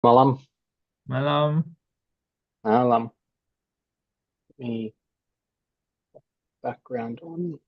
Malam, Malam. malam. Me background on.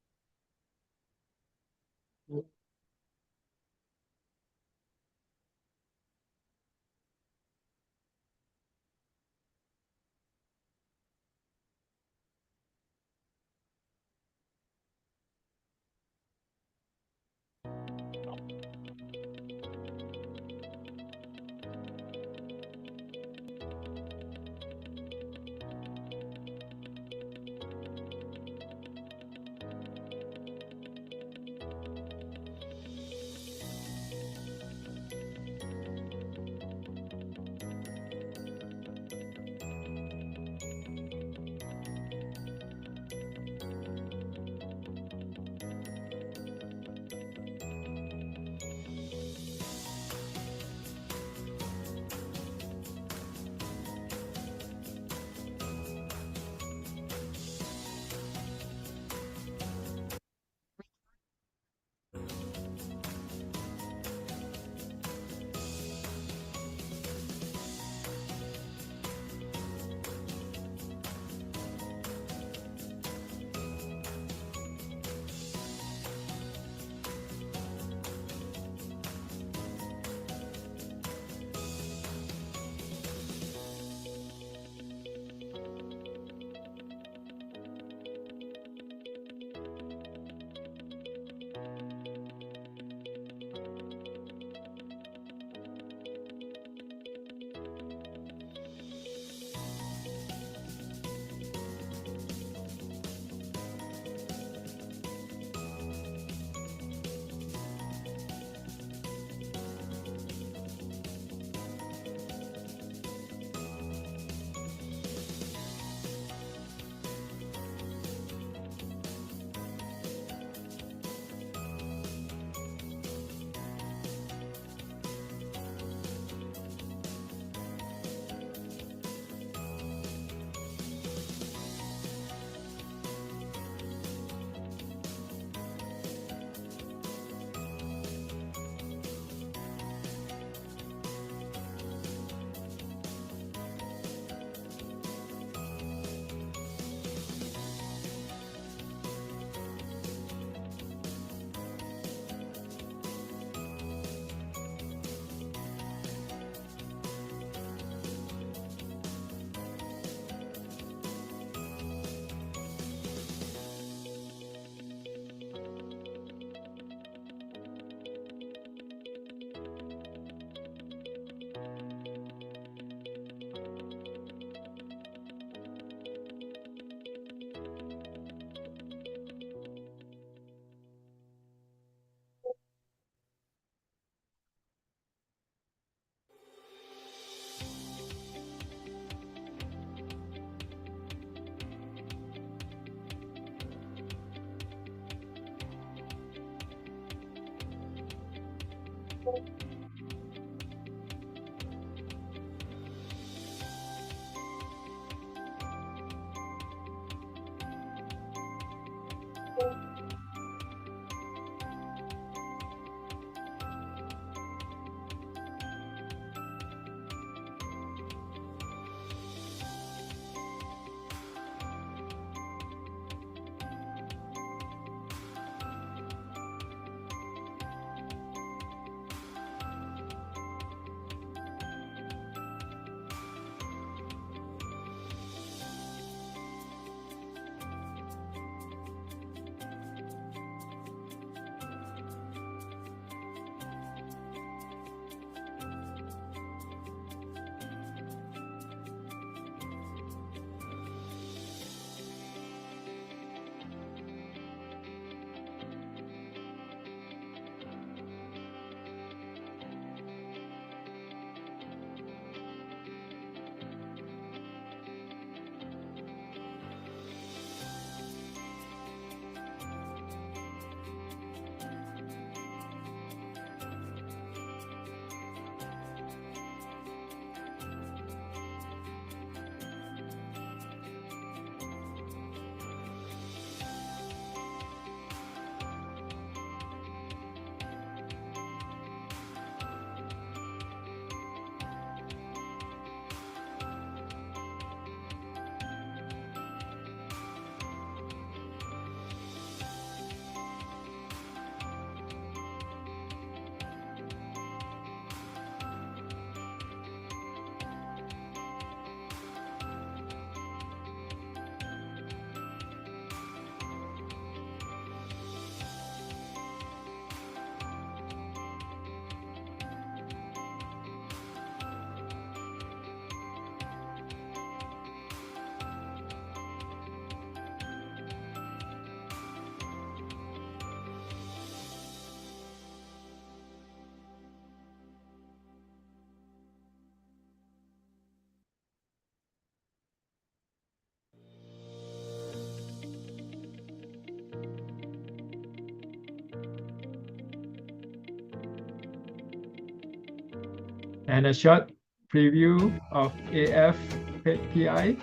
and a short preview of AFPI.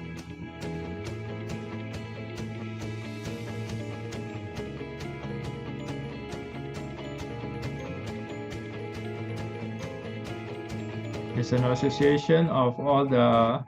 It's an association of all the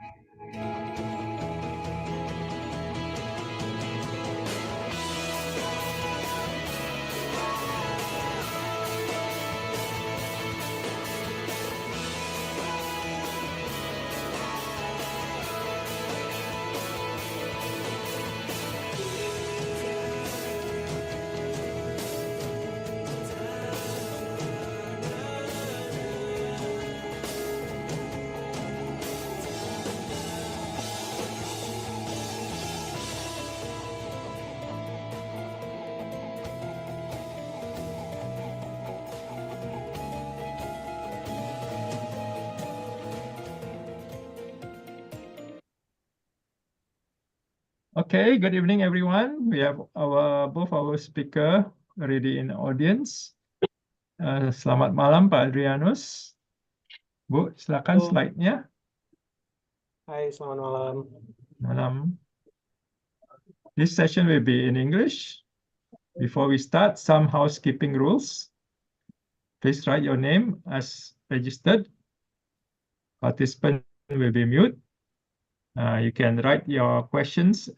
Okay, good evening, everyone. We have both our speaker already in the audience. Selamat malam, Pak Adrianus. Bu, silakan slide-nya. Hai, selamat malam. Malam. This session will be in English. Before we start, some housekeeping rules. Please write your name as registered. Participant will be mute. You can write your questions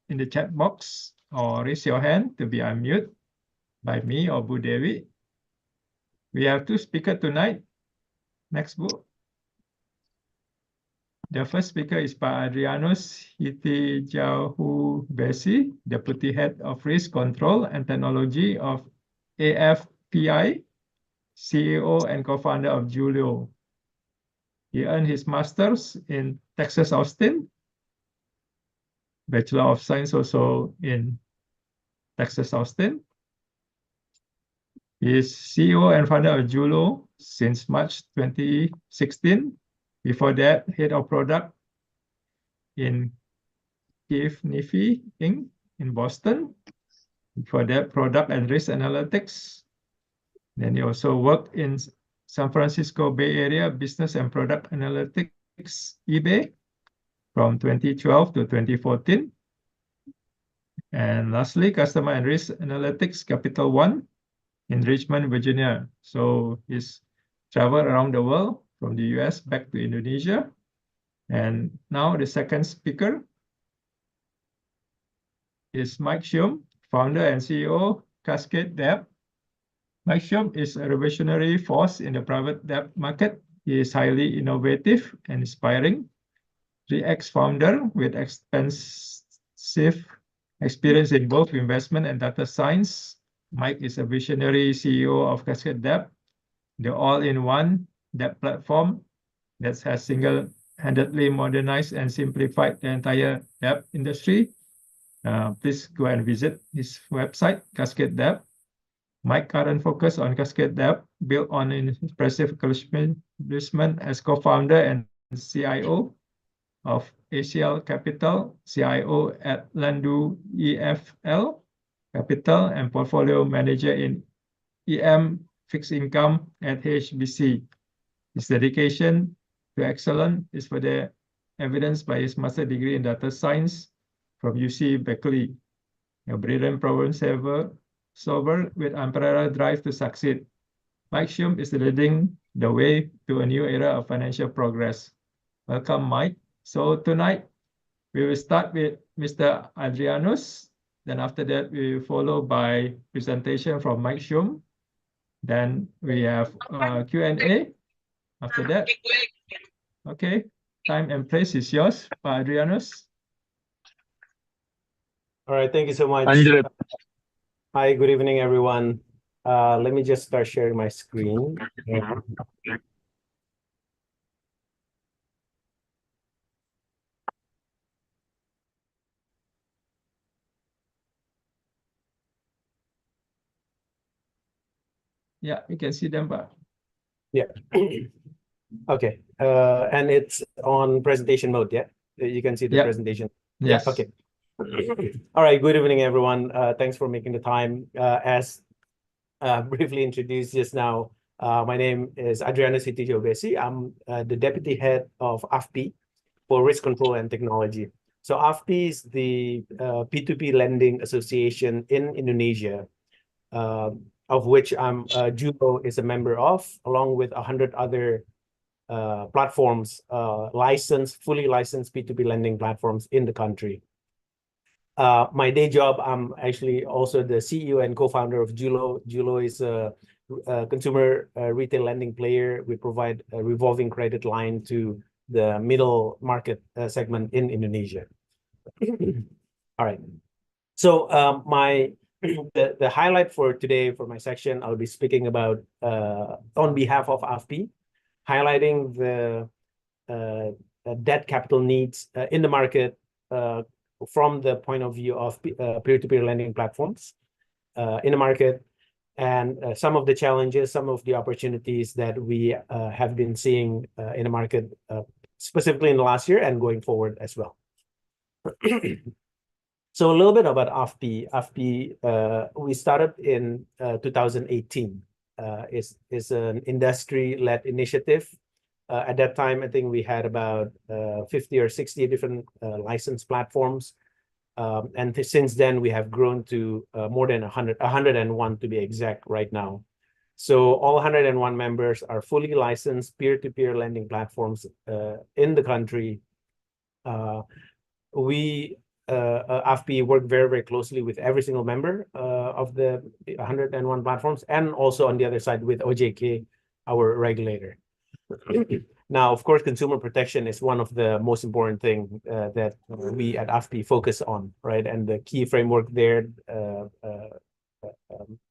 in the chat box or raise your hand to be unmuted by me or Bu Dewi. We have two speakers tonight. Next, Bu. The first speaker is Pak Adrianus Hitijahu Besi, Deputy Head of Risk Control and Technology of AFPI, CEO and co-founder of Julio. He earned his master's in Texas Austin, Bachelor of Science also in Texas Austin. He is CEO and founder of Julio since March 2016. Before that, Head of Product in Kiev Nifi Inc. in Boston. Before that, Product and Risk Analytics. Then he also worked in San Francisco Bay Area Business and Product Analytics, eBay, from 2012 to 2014. And lastly, Customer and Risk Analytics, Capital One in Richmond, Virginia. So he's traveled around the world from the US back to Indonesia. And now the second speaker is Mike Shum, founder and CEO, Cascade Debt. Mike Shum is a revolutionary force in the private debt market. He is highly innovative and inspiring. The ex-founder with extensive experience in both investment and data science. Mike is a visionary CEO of Cascade Debt, the all-in-one debt platform that has single-handedly modernized and simplified the entire debt industry. Please go and visit his website, Cascade Debt. Mike's current focus on Cascade Debt, built on an impressive accomplishment as co-founder and CIO of ACL Capital, CIO at Landu EFL Capital, and portfolio manager in EM Fixed Income at HSBC. His dedication to excellence is further evidenced by his master's degree in data science from UC Berkeley, a brilliant problem solver with unparalleled drive to succeed. Mike Shum is leading the way to a new era of financial progress. Welcome, Mike. So tonight, we will start with Mr. Adrianus. Then after that, we will follow by presentation from Mike Shum. Then we have Q&A after that. Okay, time and place is yours, Pak Adrianus. All right, thank you so much. Hi, good evening, everyone. Let me just start sharing my screen. Yeah, you can see them, Pak. Yeah. Okay. And it's on presentation mode, yeah? You can see the presentation. Yes. Yeah, okay. All right, good evening, everyone. Thanks for making the time. As briefly introduced just now, My name is Adriana Sitijo Besi. I'm the Deputy Head of AFPI for Risk Control and Technology. So AFPI is the P2P Lending Association in Indonesia, of which Julo is a member of, along with 100 other platforms, fully licensed P2P lending platforms in the country. My day job, I'm actually also the CEO and co-founder of Julo. Julo is a consumer retail lending player. We provide a revolving credit line to the middle market segment in Indonesia. All right. So the highlight for today for my section, I'll be speaking about on behalf of AFPI, highlighting the debt capital needs in the market from the point of view of peer-to-peer lending platforms in the market, and some of the challenges, some of the opportunities that we have been seeing in the market, specifically in the last year and going forward as well. So a little bit about AFPI. AFPI, we started in 2018. Is an industry-led initiative. At that time, I think we had about 50 or 60 different licensed platforms. And since then, we have grown to more than 101 to be exact right now. So all 101 members are fully licensed peer-to-peer lending platforms in the country. AFPI work very, very closely with every single member of the 101 platforms, and also on the other side with OJK, our regulator. Now, of course, consumer protection is one of the most important thing that we at AFPI focus on, right? And the key framework there,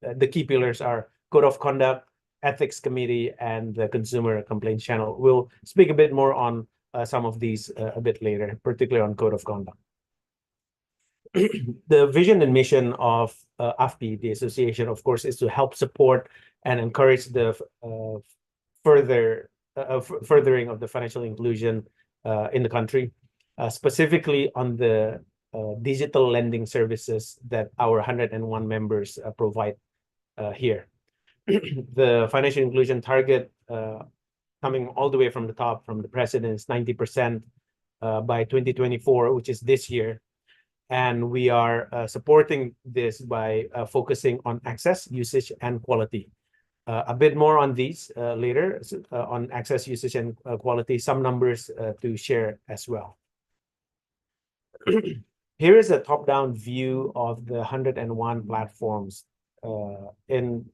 the key pillars are Code of Conduct, Ethics Committee, and the Consumer Complaints Channel. We'll speak a bit more on some of these a bit later, particularly on Code of Conduct. The vision and mission of AFPI, the association, of course, is to help support and encourage the furthering of the financial inclusion in the country, specifically on the digital lending services that our 101 members provide here. The financial inclusion target, coming all the way from the top, from the president, is 90% by 2024, which is this year. And we are supporting this by focusing on access, usage, and quality. A bit more on these later, on access, usage, and quality, some numbers to share as well. Here is a top-down view of the 101 platforms in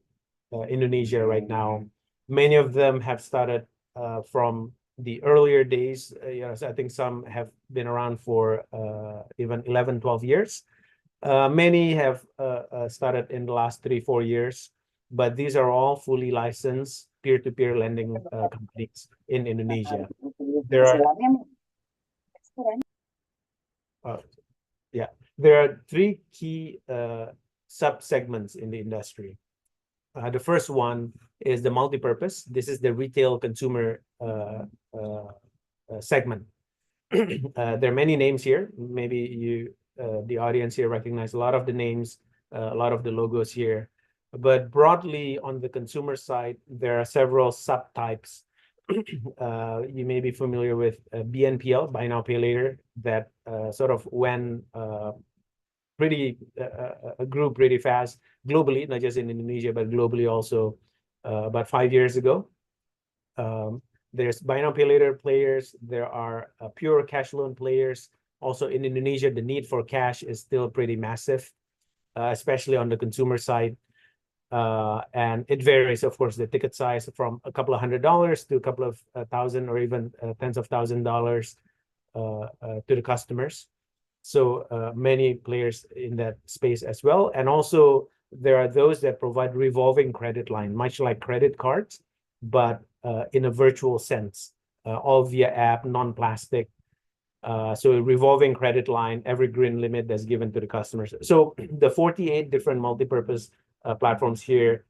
Indonesia right now. Many of them have started from the earlier days. Yes, I think some have been around for even 11, 12 years. Many have started in the last 3-4 years, but these are all fully licensed peer-to-peer lending companies in Indonesia. There are 3 key sub-segments in the industry. The first one is the multi-purpose. This is the retail consumer segment. There are many names here. Maybe you, the audience here, recognize a lot of the names, a lot of the logos here. But broadly, on the consumer side, there are several subtypes. You may be familiar with BNPL, Buy Now Pay Later, that sort of went grew pretty fast globally, not just in Indonesia, but globally also about 5 years ago. There's Buy Now Pay Later players. There are pure cash loan players. Also in Indonesia, the need for cash is still pretty massive, especially on the consumer side. And it varies, of course, the ticket size from a couple of $100s to a couple of thousand, or even tens of $1,000s to the customers. So many players in that space as well. And also there are those that provide revolving credit line, much like credit cards, but in a virtual sense, all via app, non-plastic. So a revolving credit line, evergreen limit that's given to the customers. So the 48 different multi-purpose platforms here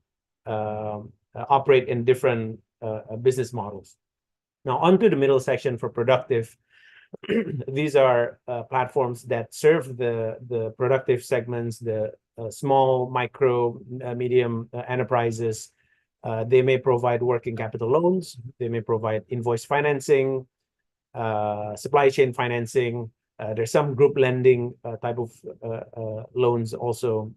operate in different business models. Now onto the middle section for productive. These are platforms that serve the productive segments, the small, micro, medium enterprises. They may provide working capital loans. They may provide invoice financing, supply chain financing. There's some group lending type of loans also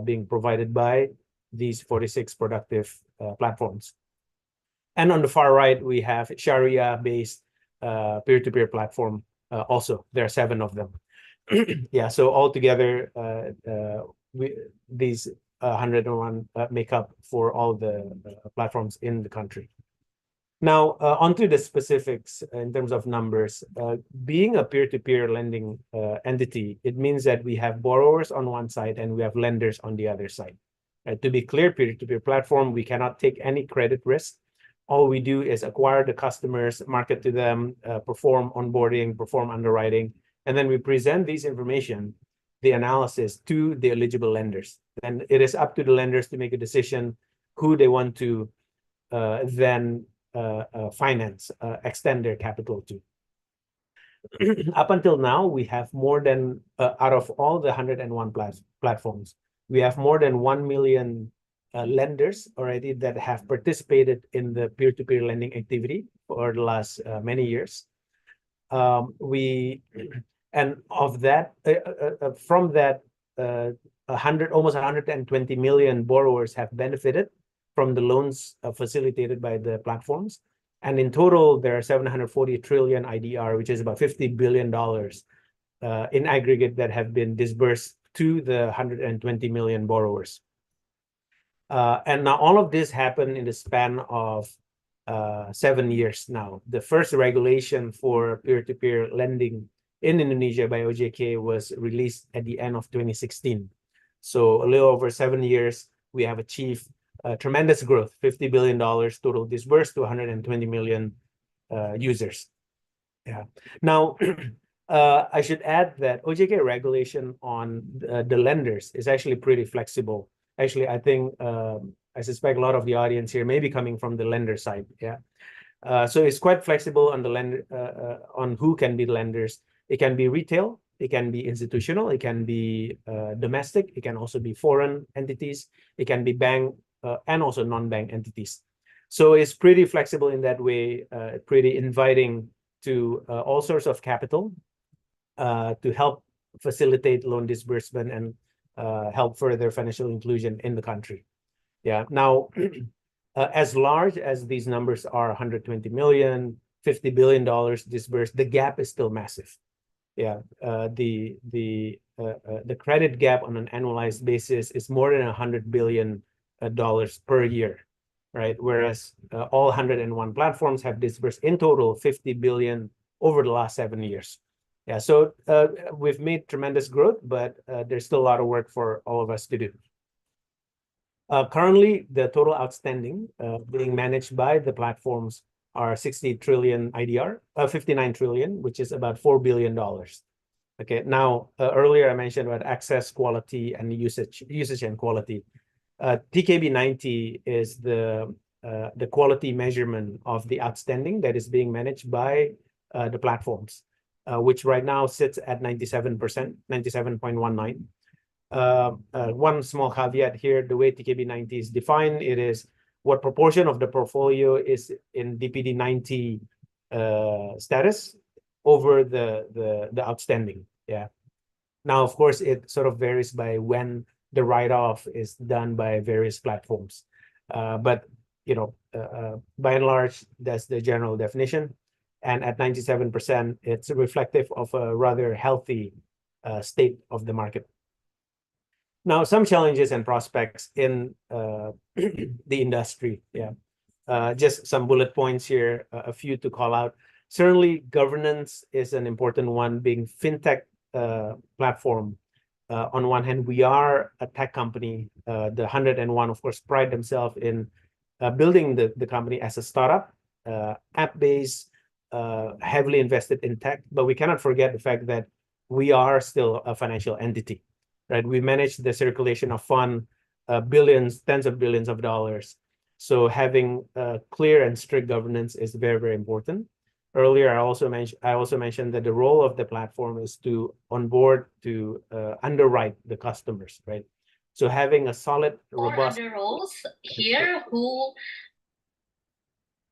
being provided by these 46 productive platforms. And on the far right, we have Sharia-based peer-to-peer platform. Also, there are 7 of them. Yeah, so altogether, these 101 make up for all the platforms in the country. Now, onto the specifics in terms of numbers. Being a peer-to-peer lending entity, it means that we have borrowers on one side and we have lenders on the other side. To be clear, peer-to-peer platform, we cannot take any credit risk. All we do is acquire the customers, market to them, perform onboarding, perform underwriting, and then we present these information, the analysis, to the eligible lenders. And it is up to the lenders to make a decision who they want to then finance, extend their capital to. Up until now, we have more than, out of all the 101 platforms, we have more than 1 million lenders already that have participated in the peer-to-peer lending activity for the last many years. And of that, from that, almost 120 million borrowers have benefited from the loans facilitated by the platforms. And in total, there are 740 trillion IDR, which is about $50 billion in aggregate that have been disbursed to the 120 million borrowers. And now all of this happened in the span of 7 years now. The first regulation for peer-to-peer lending in Indonesia by OJK was released at the end of 2016. So a little over 7 years, we have achieved tremendous growth, $50 billion total disbursed to 120 million users. Yeah. Now, I should add that OJK regulation on the lenders is actually pretty flexible. Actually, I think, I suspect a lot of the audience here may be coming from the lender side. Yeah. So it's quite flexible on the lender, on who can be lenders. It can be retail, it can be institutional, it can be domestic, it can also be foreign entities, it can be bank and also non-bank entities. So it's pretty flexible in that way, pretty inviting to all sorts of capital to help facilitate loan disbursement and help further financial inclusion in the country. Yeah. Now, as large as these numbers are, 120 million, $50 billion disbursed, the gap is still massive. Yeah, the credit gap on an annualized basis is more than $100 billion per year, right? Whereas all 101 platforms have disbursed in total 50 billion over the last 7 years. Yeah, so we've made tremendous growth, but there's still a lot of work for all of us to do. Currently, the total outstanding being managed by the platforms are 60 trillion IDR, 59 trillion, which is about $4 billion. Okay, now earlier I mentioned about access, quality, and usage and quality. TKB90 is the quality measurement of the outstanding that is being managed by the platforms, which right now sits at 97%, 97.19. One small caveat here, the way TKB90 is defined, it is what proportion of the portfolio is in DPD 90 status over the outstanding. Yeah. Now, of course, it sort of varies by when the write-off is done by various platforms. But, you know, by and large, that's the general definition. And at 97%, it's reflective of a rather healthy state of the market. Now, some challenges and prospects in the industry. Yeah, just some bullet points here, a few to call out. Certainly, governance is an important one, being Fintech platform. On one hand, we are a tech company. The 101, of course, pride themselves in building the company as a startup, app-based, heavily invested in tech. But we cannot forget the fact that we are still a financial entity. Right, we manage the circulation of fund, billions, tens of billions of dollars. So having clear and strict governance is very, very important. Earlier, I also mentioned that the role of the platform is to onboard, to underwrite the customers, right? So having a solid, robust. Other roles here who.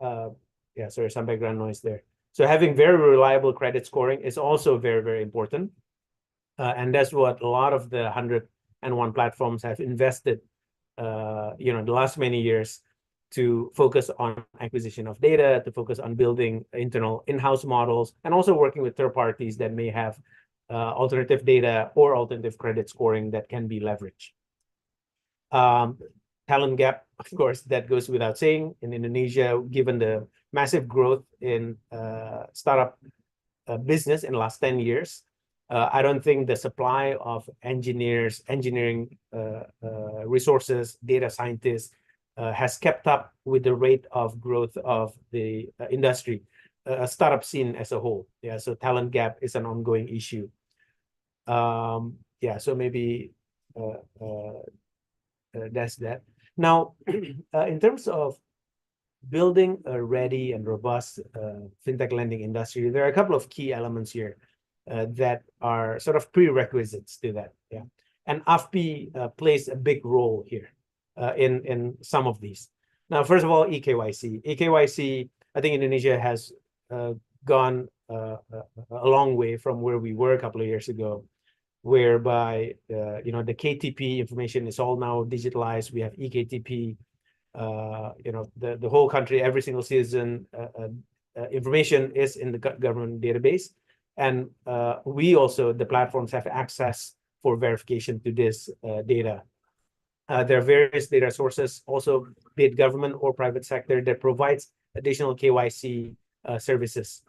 Yeah, sorry, some background noise there. So having very reliable credit scoring is also very, very important. And that's what a lot of the 101 platforms have invested, the last many years, to focus on acquisition of data, to focus on building internal in-house models, and also working with third parties that may have alternative data or alternative credit scoring that can be leveraged. Talent gap, of course, that goes without saying in Indonesia, given the massive growth in startup business in the last 10 years. I don't think the supply of engineering resources, data scientists has kept up with the rate of growth of the industry, startup scene as a whole. Yeah, so talent gap is an ongoing issue. Yeah, so maybe that's that. Now, in terms of building a ready and robust fintech lending industry, there are a couple of key elements here that are sort of prerequisites to that. Yeah, and AFPI plays a big role here in some of these. Now, first of all, eKYC. eKYC, I think Indonesia has gone a long way from where we were a couple of years ago, whereby the KTP information is all now digitalized. We have eKTP. The whole country, every single citizen information is in the government database. And we also, the platforms, have access for verification to this data. There are various data sources, also be it government or private sector, that provides additional KYC services.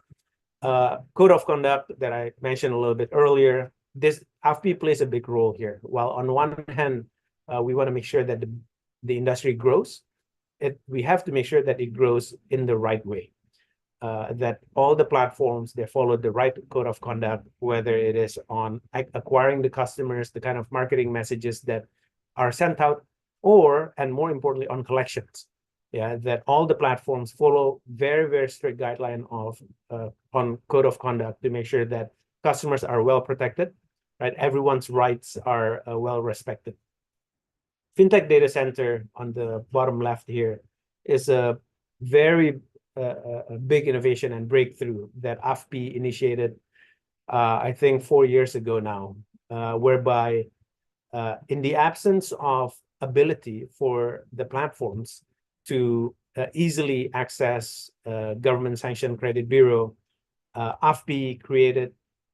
Code of conduct that I mentioned a little bit earlier, this AFPI plays a big role here. While on one hand, we want to make sure that the industry grows, we have to make sure that it grows in the right way. That all the platforms, they follow the right code of conduct, whether it is on acquiring the customers, the kind of marketing messages that are sent out, or, and more importantly, on collections. Yeah, that all the platforms follow very, very strict guideline on code of conduct to make sure that customers are well protected, right? Everyone's rights are well respected. Fintech data center on the bottom left here is a very a big innovation and breakthrough that AFPI initiated, I think 4 years ago now, whereby in the absence of ability for the platforms to easily access government-sanctioned credit bureau, AFPI created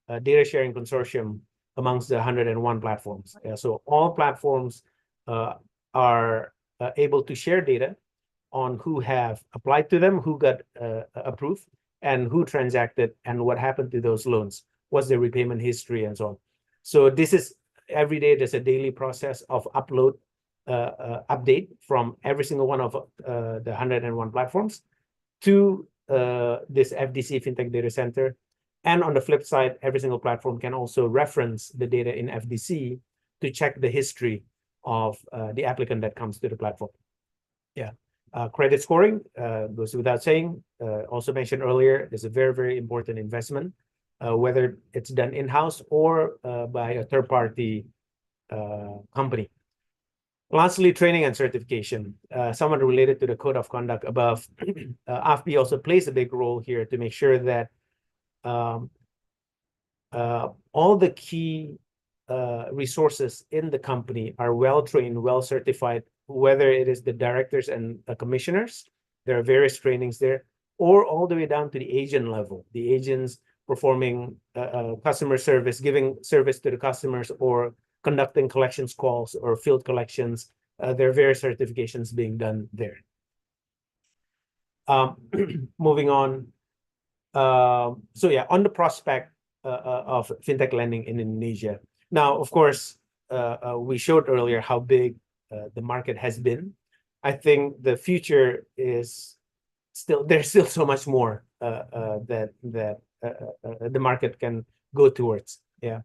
a data sharing consortium amongst the 101 platforms. So all platforms are able to share data on who have applied to them, who got approved, and who transacted, and what happened to those loans, what's their repayment history, and so on. So this is every day, there's a daily process of upload, update from every single one of the 101 platforms to this FDC Fintech Data Center. And on the flip side, every single platform can also reference the data in FDC to check the history of the applicant that comes to the platform. Yeah. Credit scoring goes without saying. Also mentioned earlier, is a very, very important investment, whether it's done in-house or by a third-party company. Lastly, training and certification. Somewhat related to the code of conduct above, AFPI also plays a big role here to make sure that all the key resources in the company are well-trained, well-certified, whether it is the directors and commissioners, there are various trainings there, or all the way down to the agent level, the agents performing customer service, giving service to the customers, or conducting collections calls or field collections. There are various certifications being done there. Moving on. So yeah, on the prospect of fintech lending in Indonesia. Now, of course, we showed earlier how big the market has been. I think the future is there's still so much more that the market can go towards. Yeah,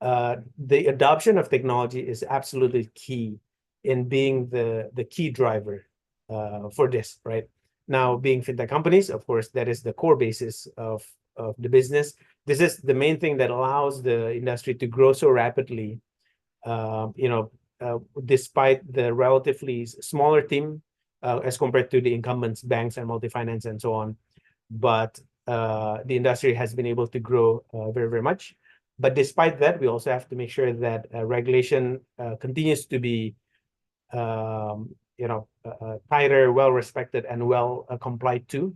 the adoption of technology is absolutely key in being the key driver for this, right? Now, being fintech companies, of course, that is the core basis of the business. This is the main thing that allows the industry to grow so rapidly. despite the relatively smaller team as compared to the incumbents, banks and multi-finance and so on. But the industry has been able to grow very, very much. But despite that, we also have to make sure that regulation continues to be tighter, well respected, and well complied to.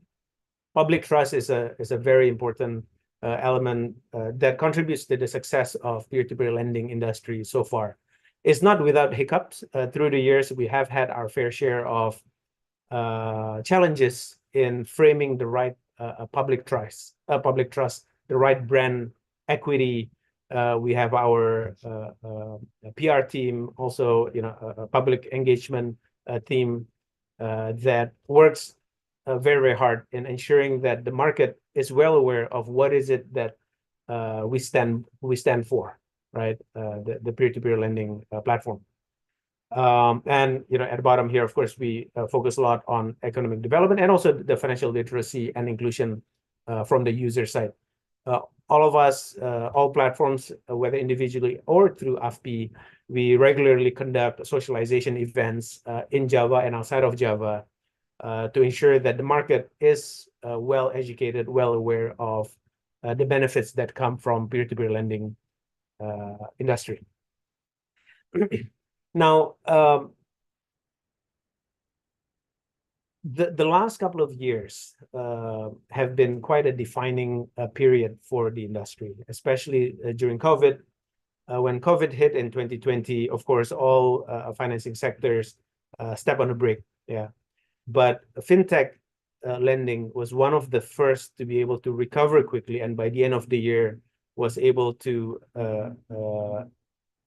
Public trust is a very important element that contributes to the success of peer-to-peer lending industry so far. It's not without hiccups. Through the years, we have had our fair share of challenges in framing the right public trust, the right brand equity. We have our PR team, also a public engagement team that works very, very hard in ensuring that the market is well aware of what is it that we stand for, right? The peer-to-peer lending platform. And at the bottom here, of course, we focus a lot on economic development and also the financial literacy and inclusion from the user side. All of us, all platforms, whether individually or through AFPI, we regularly conduct socialization events in Java and outside of Java to ensure that the market is well educated, well aware of the benefits that come from peer-to-peer lending industry. Now, the last couple of years have been quite a defining period for the industry, especially during COVID. When COVID hit in 2020, of course, all financing sectors step on the brake. Yeah, but Fintech lending was one of the first to be able to recover quickly, and by the end of the year was able to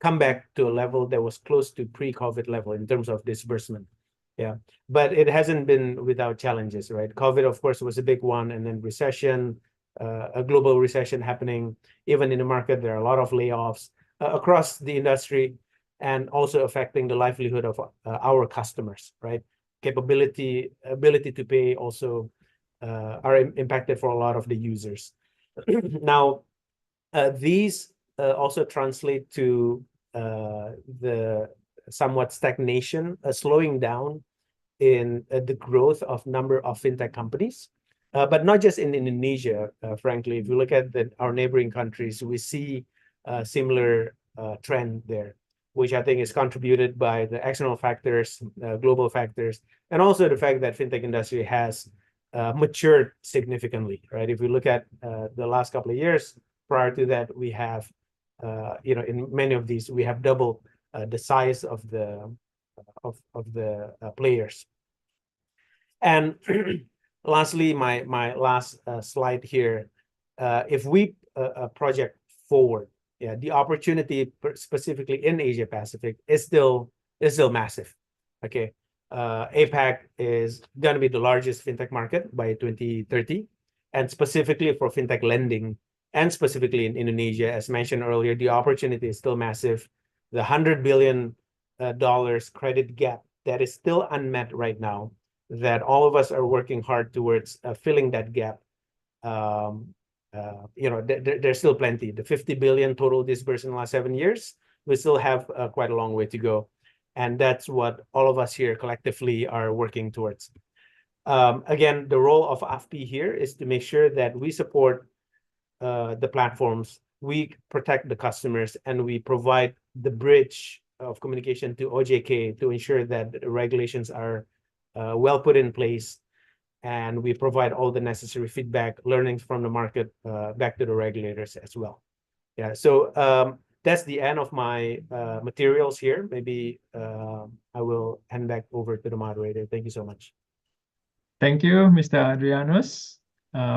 come back to a level that was close to pre-COVID level in terms of disbursement. Yeah, but it hasn't been without challenges, right? COVID, of course, was a big one, and then recession, a global recession happening. Even in the market, there are a lot of layoffs across the industry, and also affecting the livelihood of our customers, right? Ability to pay also are impacted for a lot of the users. Now, these also translate to the somewhat stagnation, slowing down in the growth of number of fintech companies, but not just in Indonesia. Frankly, if you look at our neighboring countries, we see a similar trend there, which I think is contributed by the external factors, global factors, and also the fact that fintech industry has matured significantly, right? If we look at the last couple of years, prior to that, we have, in many of these, we have doubled the size of the players. And lastly, my last slide here, if we project forward, yeah, the opportunity specifically in Asia Pacific is still massive. Okay, APAC is going to be the largest fintech market by 2030, and specifically for fintech lending, and specifically in Indonesia, as mentioned earlier, the opportunity is still massive. The $100 billion credit gap that is still unmet right now, that all of us are working hard towards filling that gap. There's still plenty. The 50 billion total disbursed in the last 7 years, we still have quite a long way to go. And that's what all of us here collectively are working towards. Again, the role of AFPI here is to make sure that we support the platforms, we protect the customers, and we provide the bridge of communication to OJK to ensure that the regulations are well put in place, and we provide all the necessary feedback, learnings from the market back to the regulators as well. Yeah, so that's the end of my materials here. Maybe I will hand back over to the moderator. Thank you so much. Thank you, Mr. Adrianus.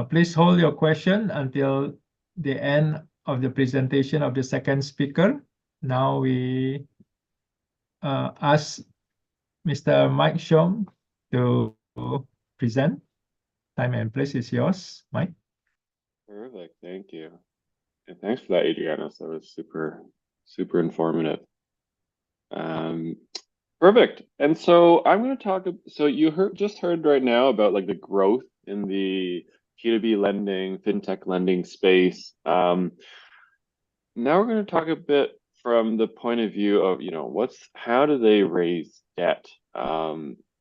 Please hold your question until the end of the presentation of the second speaker. Now we ask Mr. Mike Shum to present. Time and place is yours, Mike. Perfect, thank you. And thanks for that, Adrianus. That was super informative. Perfect. And so I'm going to talk. So you just heard right now about like the growth in the P2B lending, fintech lending space. Now we're going to talk a bit from the point of view of, how do they raise debt?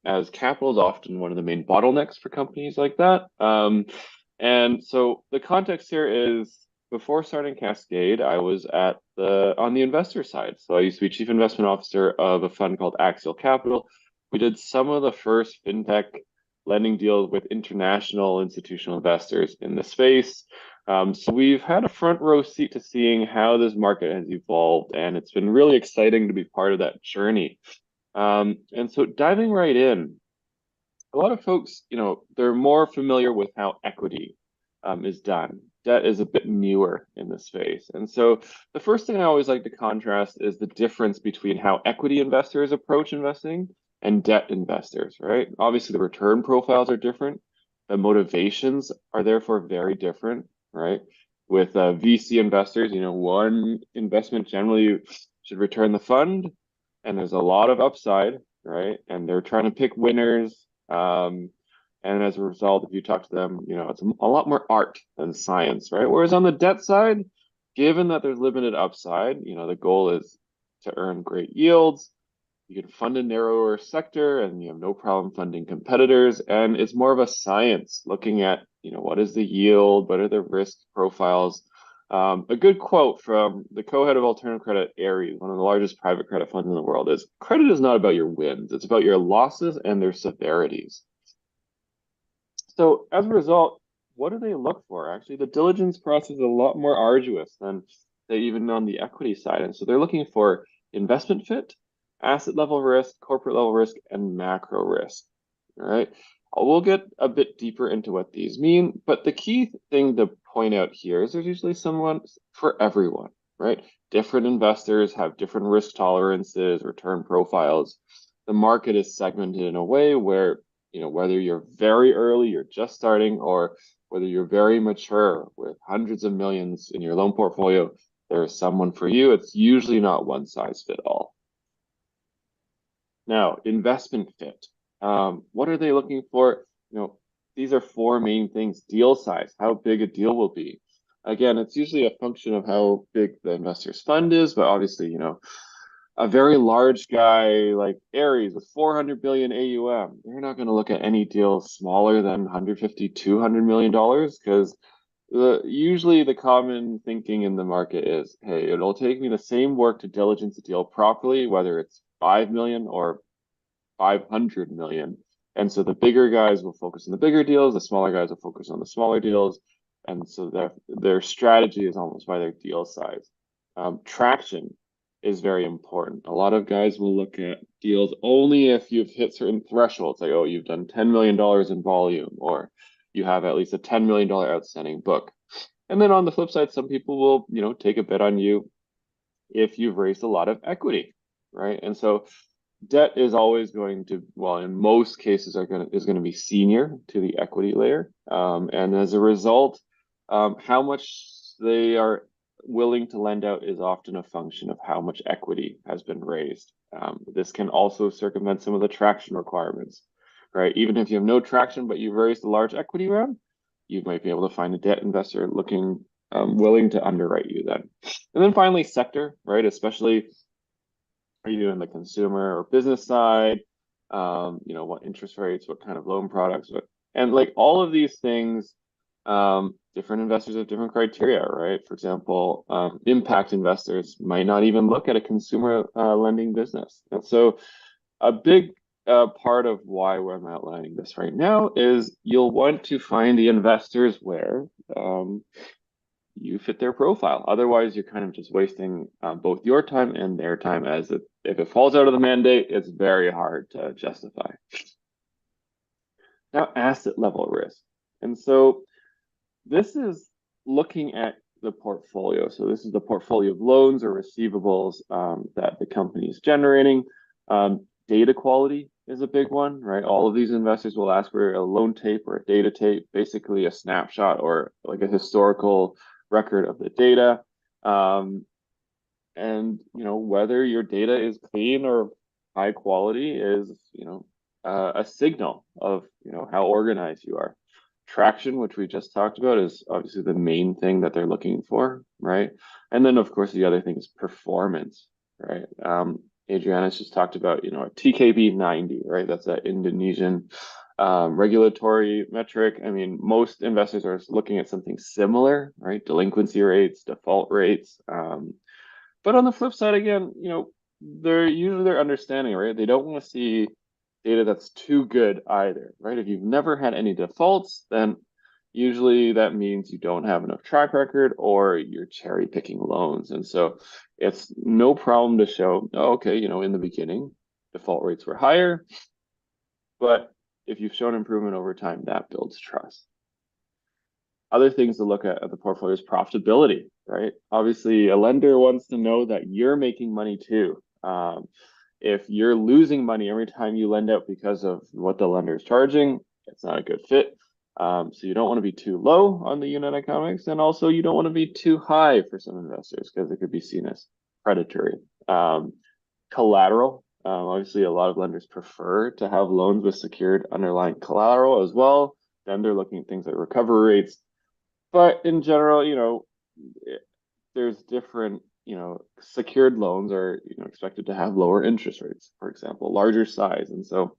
As capital is often one of the main bottlenecks for companies like that. And so the context here is, before starting Cascade, I was on the investor side. So I used to be chief investment officer of a fund called Axial Capital. We did some of the first fintech lending deals with international institutional investors in the space. So we've had a front row seat to seeing how this market has evolved, and it's been really exciting to be part of that journey. And so diving right in, a lot of folks, they're more familiar with how equity is done. Debt is a bit newer in this space. And so the first thing I always like to contrast is the difference between how equity investors approach investing and debt investors, right? Obviously, the return profiles are different. The motivations are therefore very different, right? With VC investors, one investment generally should return the fund, and there's a lot of upside, right? And they're trying to pick winners. And as a result, if you talk to them, it's a lot more art than science, right? Whereas on the debt side, given that there's limited upside, the goal is to earn great yields. You can fund a narrower sector and you have no problem funding competitors. And it's more of a science looking at, what is the yield? What are the risk profiles? A good quote from the co-head of alternative credit, Ares, one of the largest private credit funds in the world, is credit is not about your wins. It's about your losses and their severities. So as a result, what do they look for? Actually, the diligence process is a lot more arduous than, say, even on the equity side. And so they're looking for investment fit, asset level risk, corporate level risk, and macro risk. All right. We'll get a bit deeper into what these mean, but the key thing to point out here is there's usually someone for everyone, right? Different investors have different risk tolerances, return profiles. The market is segmented in a way where, whether you're very early, you're just starting, or whether you're very mature with hundreds of millions in your loan portfolio, there's someone for you. It's usually not one size fit all. Now, investment fit. What are they looking for? These are four main things. Deal size, how big a deal will be. Again, it's usually a function of how big the investor's fund is, but obviously, a very large guy like Ares with 400 billion AUM, they're not going to look at any deal smaller than 150, $200 million, because usually the common thinking in the market is, hey, it'll take me the same work to diligence a deal properly, whether it's 5 million or 500 million. And so the bigger guys will focus on the bigger deals, the smaller guys will focus on the smaller deals. And so their strategy is almost by their deal size. Traction is very important. A lot of guys will look at deals only if you've hit certain thresholds, like, oh, you've done $10 million in volume, or you have at least a $10 million outstanding book. And then on the flip side, some people will, take a bet on you if you've raised a lot of equity, right? And so debt is always going to, well, in most cases is going to be senior to the equity layer. And as a result, how much they are willing to lend out is often a function of how much equity has been raised. This can also circumvent some of the traction requirements, right? Even if you have no traction, but you've raised a large equity round, you might be able to find a debt investor looking willing to underwrite you then. And then finally, sector, right? Especially, are you doing the consumer or business side? What interest rates, what kind of loan products, and like all of these things, different investors have different criteria, right? For example, impact investors might not even look at a consumer lending business. And so a big part of why I'm outlining this right now is you'll want to find the investors where you fit their profile. Otherwise, you're kind of just wasting both your time and their time, as if it falls out of the mandate, it's very hard to justify. Now, asset level risk. And so this is looking at the portfolio. So this is the portfolio of loans or receivables that the company is generating. Data quality is a big one, right? All of these investors will ask for a loan tape or a data tape, basically a snapshot or like a historical record of the data. And whether your data is clean or high quality is a signal of how organized you are. traction, which we just talked about, is obviously the main thing that they're looking for, right? And then, of course, the other thing is performance, right? Adriana's just talked about, a TKB 90, right? That's that Indonesian regulatory metric. I mean, most investors are looking at something similar, right? Delinquency rates, default rates. But on the flip side, again, they're understanding, right? They don't want to see data that's too good either, right? If you've never had any defaults, then usually that means you don't have enough track record or you're cherry picking loans. And so it's no problem to show, okay, in the beginning, default rates were higher, but if you've shown improvement over time, that builds trust. Other things to look at the portfolio is profitability, right? Obviously, a lender wants to know that you're making money too. If you're losing money every time you lend out because of what the lender is charging, it's not a good fit. So you don't want to be too low on the unit economics, and also you don't want to be too high for some investors because it could be seen as predatory. Collateral. Obviously, a lot of lenders prefer to have loans with secured underlying collateral as well. Then they're looking at things like recovery rates. But in general, there's different, secured loans are, expected to have lower interest rates, for example, larger size. And so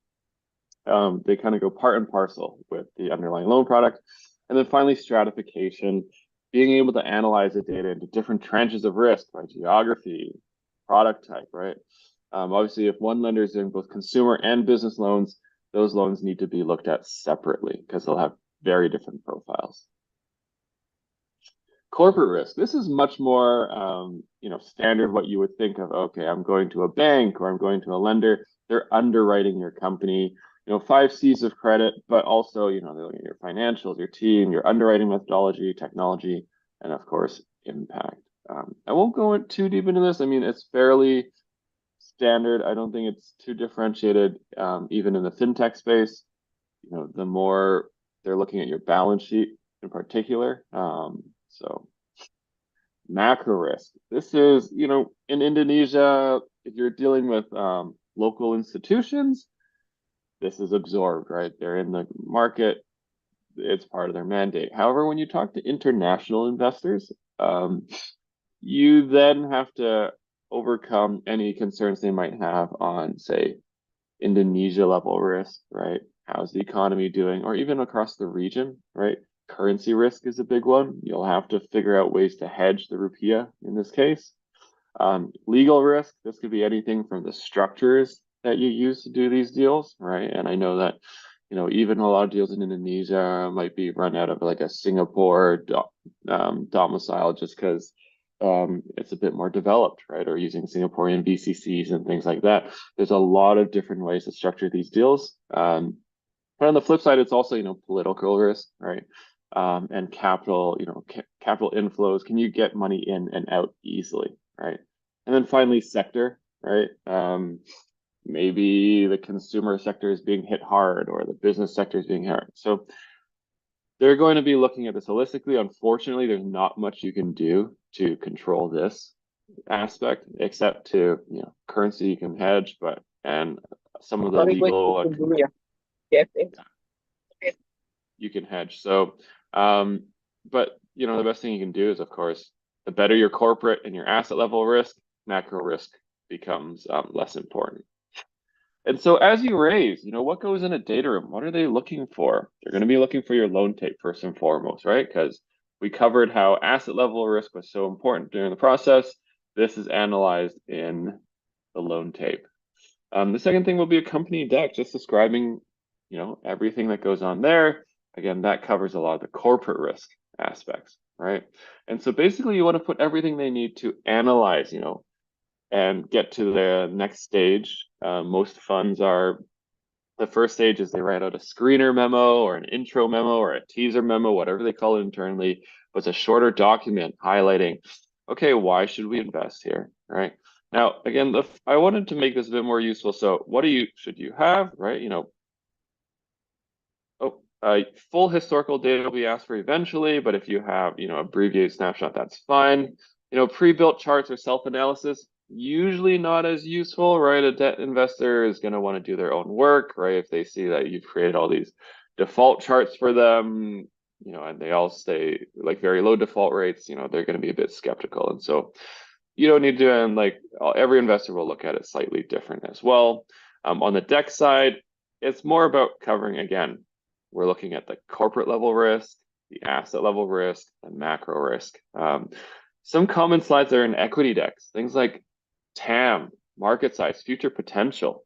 they kind of go part and parcel with the underlying loan product. And then finally, stratification, being able to analyze the data into different tranches of risk by geography, product type, right? Obviously, if one lender is doing both consumer and business loans, those loans need to be looked at separately because they'll have very different profiles. Corporate risk. This is much more, standard what you would think of. Okay, I'm going to a bank or I'm going to a lender. They're underwriting your company. 5 C's of credit, but also, they're looking at your financials, your team, your underwriting methodology, technology, and of course, impact. I won't go too deep into this. I mean, it's fairly standard. I don't think it's too differentiated, even in the fintech space. The more they're looking at your balance sheet in particular. So macro risk. This is, in Indonesia, if you're dealing with local institutions, this is absorbed, right? They're in the market. It's part of their mandate. However, when you talk to international investors, you then have to overcome any concerns they might have on, say, Indonesia level risk, right? How's the economy doing? Or even across the region, right? Currency risk is a big one. You'll have to figure out ways to hedge the rupiah in this case. Legal risk, this could be anything from the structures that you use to do these deals, right? And I know that, even a lot of deals in Indonesia might be run out of like a Singapore domicile just because it's a bit more developed, right? Or using Singaporean VCCs and things like that. There's a lot of different ways to structure these deals. But on the flip side, it's also, political risk, right? And capital, capital inflows. Can you get money in and out easily, right? And then finally, sector, right? Maybe the consumer sector is being hit hard or the business sector is being hit. So they're going to be looking at this holistically. Unfortunately, there's not much you can do to control this aspect, except to, currency you can hedge, and some of the legal you can hedge. So, but the best thing you can do is, of course, the better your corporate and your asset level risk, macro risk becomes less important. And so as you raise, what goes in a data room? What are they looking for? They're going to be looking for your loan tape first and foremost, right? Because we covered how asset level risk was so important during the process. This is analyzed in the loan tape. The second thing will be a company deck, just describing, everything that goes on there. Again, that covers a lot of the corporate risk aspects, right? And so basically you want to put everything they need to analyze, and get to the next stage. Most funds the first stage is they write out a screener memo or an intro memo or a teaser memo, whatever they call it internally. But it's a shorter document highlighting, okay, why should we invest here, right? Now, again, I wanted to make this a bit more useful. So what should you have, right? Full historical data will be asked for eventually, but if you have, abbreviated snapshot, that's fine. Pre-built charts or self-analysis, usually not as useful, right? A debt investor is going to want to do their own work, right? If they see that you've created all these default charts for them, and they all stay like very low default rates, they're going to be a bit skeptical. And so you don't need to, and like every investor will look at it slightly different as well. On the deck side, it's more about covering, again, we're looking at the corporate level risk, the asset level risk, and macro risk. Some common slides are in equity decks, things like TAM, market size, future potential.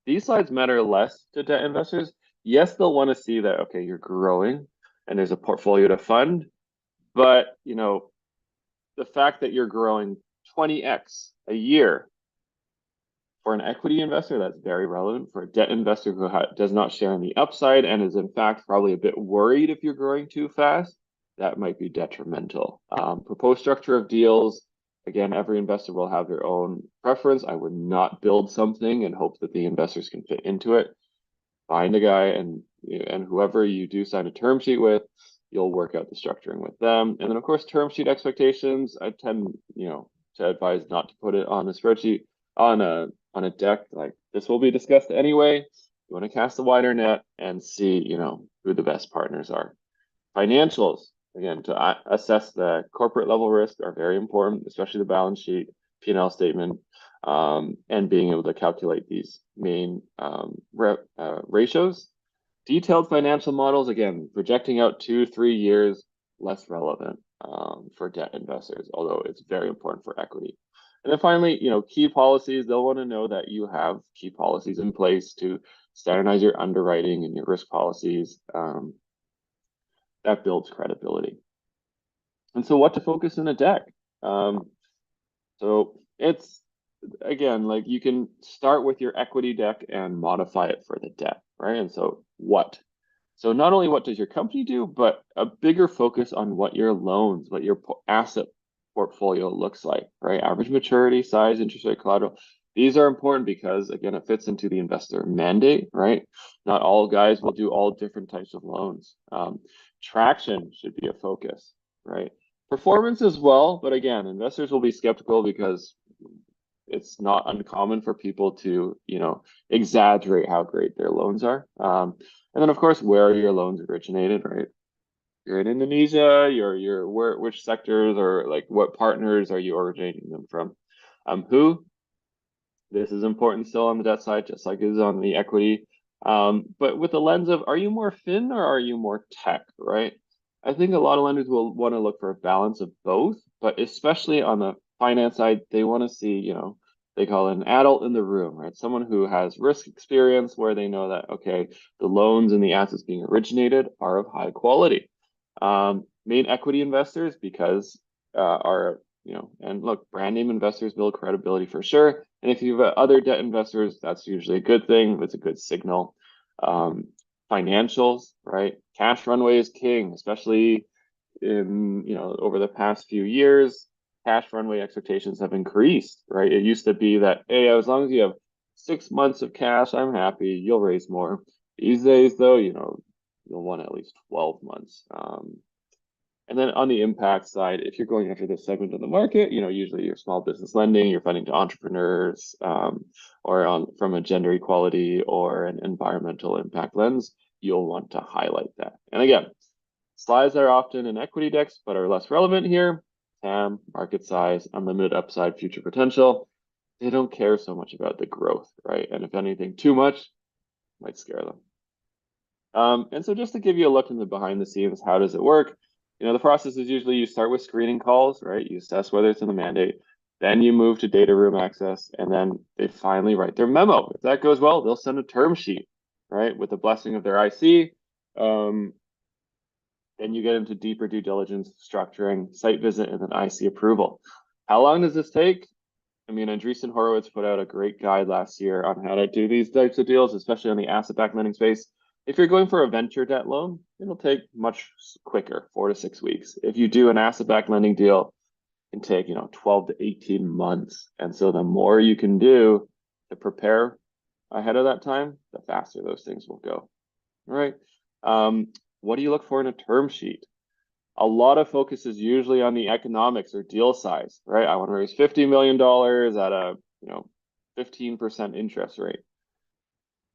These slides matter less to debt investors. Yes, they'll want to see that, okay, you're growing and there's a portfolio to fund, but the fact that you're growing 20x a year, for an equity investor, that's very relevant. For a debt investor who does not share in the upside and is in fact probably a bit worried if you're growing too fast, that might be detrimental. Proposed structure of deals, again, every investor will have their own preference. I would not build something and hope that the investors can fit into it. Find a guy and whoever you do sign a term sheet with, you'll work out the structuring with them. And then of course, term sheet expectations, I tend, to advise not to put it on a spreadsheet, on a deck. Like this will be discussed anyway. You want to cast a wider net and see, who the best partners are. Financials, again, to assess the corporate level risk are very important, especially the balance sheet, P&L statement, and being able to calculate these main ratios. Detailed financial models, again, projecting out 2-3 years, less relevant for debt investors, although it's very important for equity. And then finally, key policies, they'll want to know that you have key policies in place to standardize your underwriting and your risk policies. That builds credibility. And so what to focus in a deck? So it's, again, like you can start with your equity deck and modify it for the debt, right? And so what? So not only what does your company do, but a bigger focus on what your loans, what your asset portfolio looks like, right? Average maturity, size, interest rate, collateral. These are important because, again, it fits into the investor mandate, right? Not all guys will do all different types of loans. Traction should be a focus, right? Performance as well, but again, investors will be skeptical because it's not uncommon for people to, exaggerate how great their loans are. And then of course, where are your loans originated, right? You're in Indonesia, which sectors or like what partners are you originating them from? Who? This is important still on the debt side, just like it is on the equity. But with the lens of, are you more fin or are you more tech, right? I think a lot of lenders will want to look for a balance of both, but especially on the finance side, they want to see, they call it an adult in the room, right? Someone who has risk experience where they know that, okay, the loans and the assets being originated are of high quality. Main equity investors, because are, and look, brand name investors build credibility for sure. And if you have other debt investors, that's usually a good thing. It's a good signal. Financials, right? Cash runway is king, especially in, over the past few years. Cash runway expectations have increased, right? It used to be that, hey, as long as you have 6 months of cash, I'm happy, you'll raise more. These days, though, you'll want at least 12 months. And then on the impact side, if you're going after this segment of the market, usually you're small business lending, you're funding to entrepreneurs, or from a gender equality or an environmental impact lens, you'll want to highlight that. And again, slides are often in equity decks, but are less relevant here. TAM, market size, unlimited upside, future potential. They don't care so much about the growth, right? And if anything, too much might scare them. And so just to give you a look in the behind the scenes, how does it work? The process is usually you start with screening calls, right? You assess whether it's in the mandate, then you move to data room access, and then they finally write their memo. If that goes well, they'll send a term sheet, right? With the blessing of their IC. Then you get into deeper due diligence, structuring, site visit, and then IC approval. How long does this take? I mean, Andreessen Horowitz put out a great guide last year on how to do these types of deals, especially on the asset-backed lending space. If you're going for a venture debt loan, it'll take much quicker, 4 to 6 weeks. If you do an asset-backed lending deal, it can take 12 to 18 months. And so the more you can do to prepare ahead of that time, the faster those things will go. All right. What do you look for in a term sheet? A lot of focus is usually on the economics or deal size, right? I want to raise $50 million at a 15% interest rate.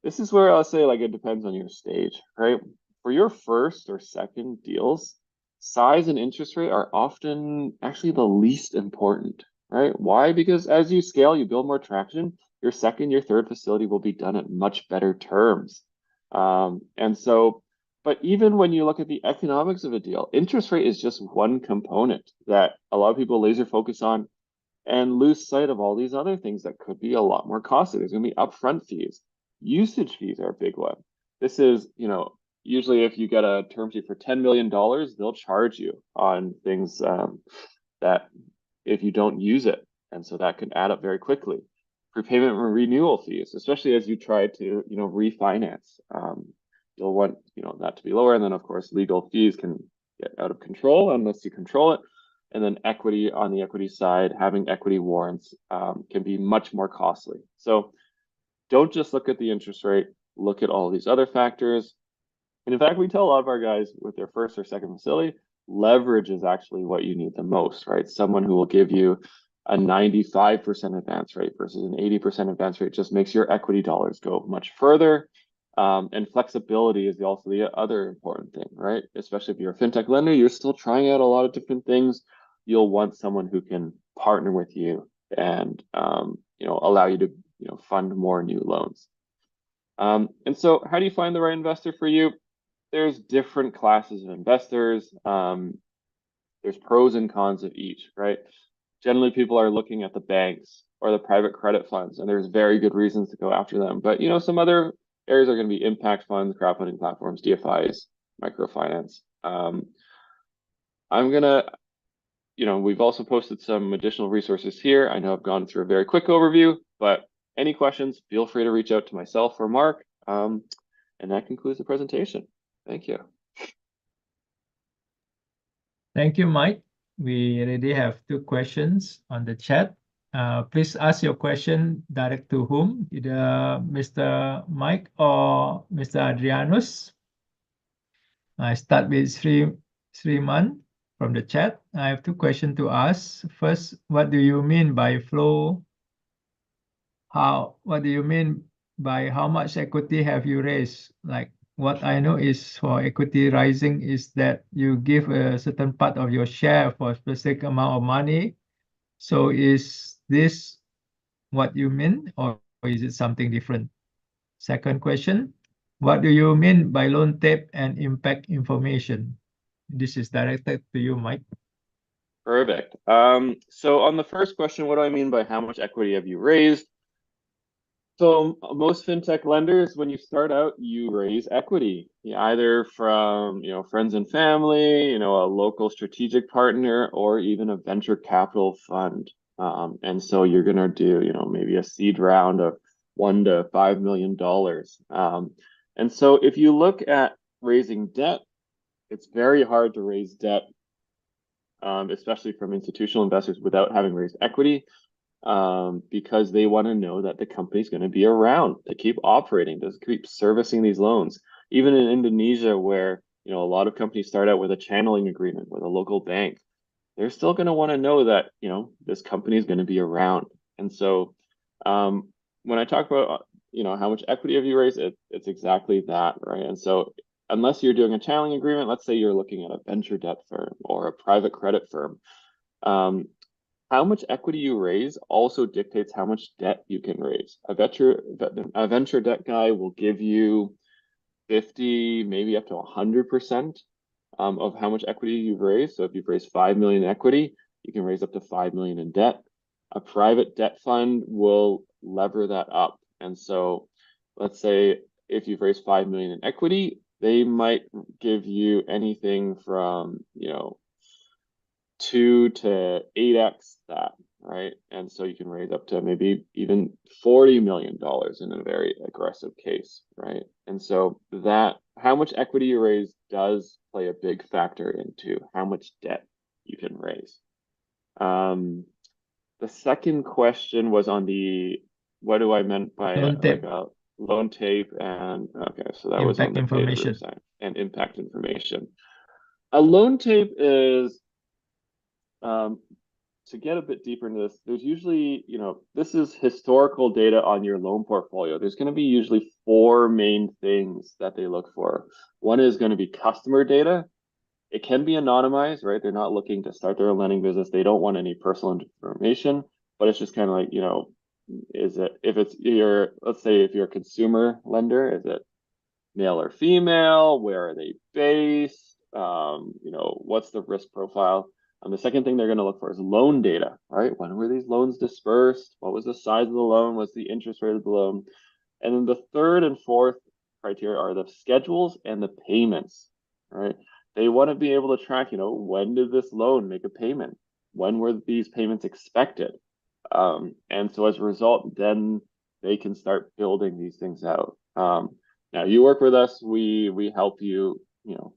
this is where I'll say like it depends on your stage, right? For your first or second deals, size and interest rate are often actually the least important, right? Why? Because as you scale, you build more traction. Your second, your third facility will be done at much better terms. And so, but even when you look at the economics of a deal, interest rate is just one component that a lot of people laser focus on and lose sight of all these other things that could be a lot more costly. There's going to be upfront fees. Usage fees are a big one. This is, usually if you get a term sheet for $10 million, they'll charge you on things that if you don't use it. And so that can add up very quickly. Prepayment and renewal fees, especially as you try to, refinance. You'll want, that to be lower. And then of course, legal fees can get out of control unless you control it. And then equity on the equity side, having equity warrants can be much more costly. So don't just look at the interest rate, look at all these other factors. And in fact, we tell a lot of our guys with their first or second facility, leverage is actually what you need the most, right? Someone who will give you a 95% advance rate versus an 80% advance rate just makes your equity dollars go much further. And flexibility is also the other important thing, right? Especially if you're a fintech lender, you're still trying out a lot of different things. You'll want someone who can partner with you and allow you to fund more new loans. And so how do you find the right investor for you? There's different classes of investors. There's pros and cons of each, right? Generally, people are looking at the banks or the private credit funds, and there's very good reasons to go after them. But some other areas are going to be impact funds, crowdfunding platforms, DFIs, microfinance. We've also posted some additional resources here. I know I've gone through a very quick overview, but any questions, feel free to reach out to myself or Mark. And that concludes the presentation. Thank you. Thank you, Mike. We already have 2 questions on the chat. Please ask your question direct to whom, either Mr. Mike or Mr. Adrianus. I start with Sriman from the chat. I have 2 questions to ask. First, what do you mean by flow? What do you mean by how much equity have you raised? Like what I know is for equity rising is that you give a certain part of your share for a specific amount of money. So is this what you mean, or is it something different? Second question, what do you mean by loan tape and impact information? This is directed to you, Mike. Perfect. So on the first question, what do I mean by how much equity have you raised? So most fintech lenders, when you start out, you raise equity, either from friends and family, a local strategic partner, or even a venture capital fund. And so you're gonna do maybe a seed round of $1 to $5 million. And so if you look at raising debt, it's very hard to raise debt, especially from institutional investors without having raised equity. Because they want to know that the company's going to be around to keep operating, to keep servicing these loans. Even in Indonesia, where a lot of companies start out with a channeling agreement with a local bank, they're still going to want to know that this company is going to be around. And so when I talk about how much equity have you raised, it's exactly that, right? And so unless you're doing a channeling agreement, let's say you're looking at a venture debt firm or a private credit firm, how much equity you raise also dictates how much debt you can raise. A venture debt guy will give you 50, maybe up to 100% of how much equity you've raised. So if you've raised 5 million in equity, you can raise up to 5 million in debt. A private debt fund will lever that up. And so let's say if you've raised 5 million in equity, they might give you anything from 2 to 8x that, right? And so you can raise up to maybe even $40 million in a very aggressive case, right? And so that how much equity you raise does play a big factor into how much debt you can raise. The second question was on the what do I meant by loan tape and okay, so that was on the information side and impact information. A loan tape is to get a bit deeper into this, there's usually, this is historical data on your loan portfolio. There's going to be usually 4 main things that they look for. One is going to be customer data. It can be anonymized, right? They're not looking to start their own lending business. They don't want any personal information, but it's just kind of like, is it, let's say if you're a consumer lender, is it male or female? Where are they based? What's the risk profile? And the second thing they're going to look for is loan data, right? When were these loans dispersed? What was the size of the loan? What's the interest rate of the loan? And then the third and fourth criteria are the schedules and the payments, right? They want to be able to track, when did this loan make a payment? When were these payments expected? And so as a result, then they can start building these things out. Now you work with us, we help you,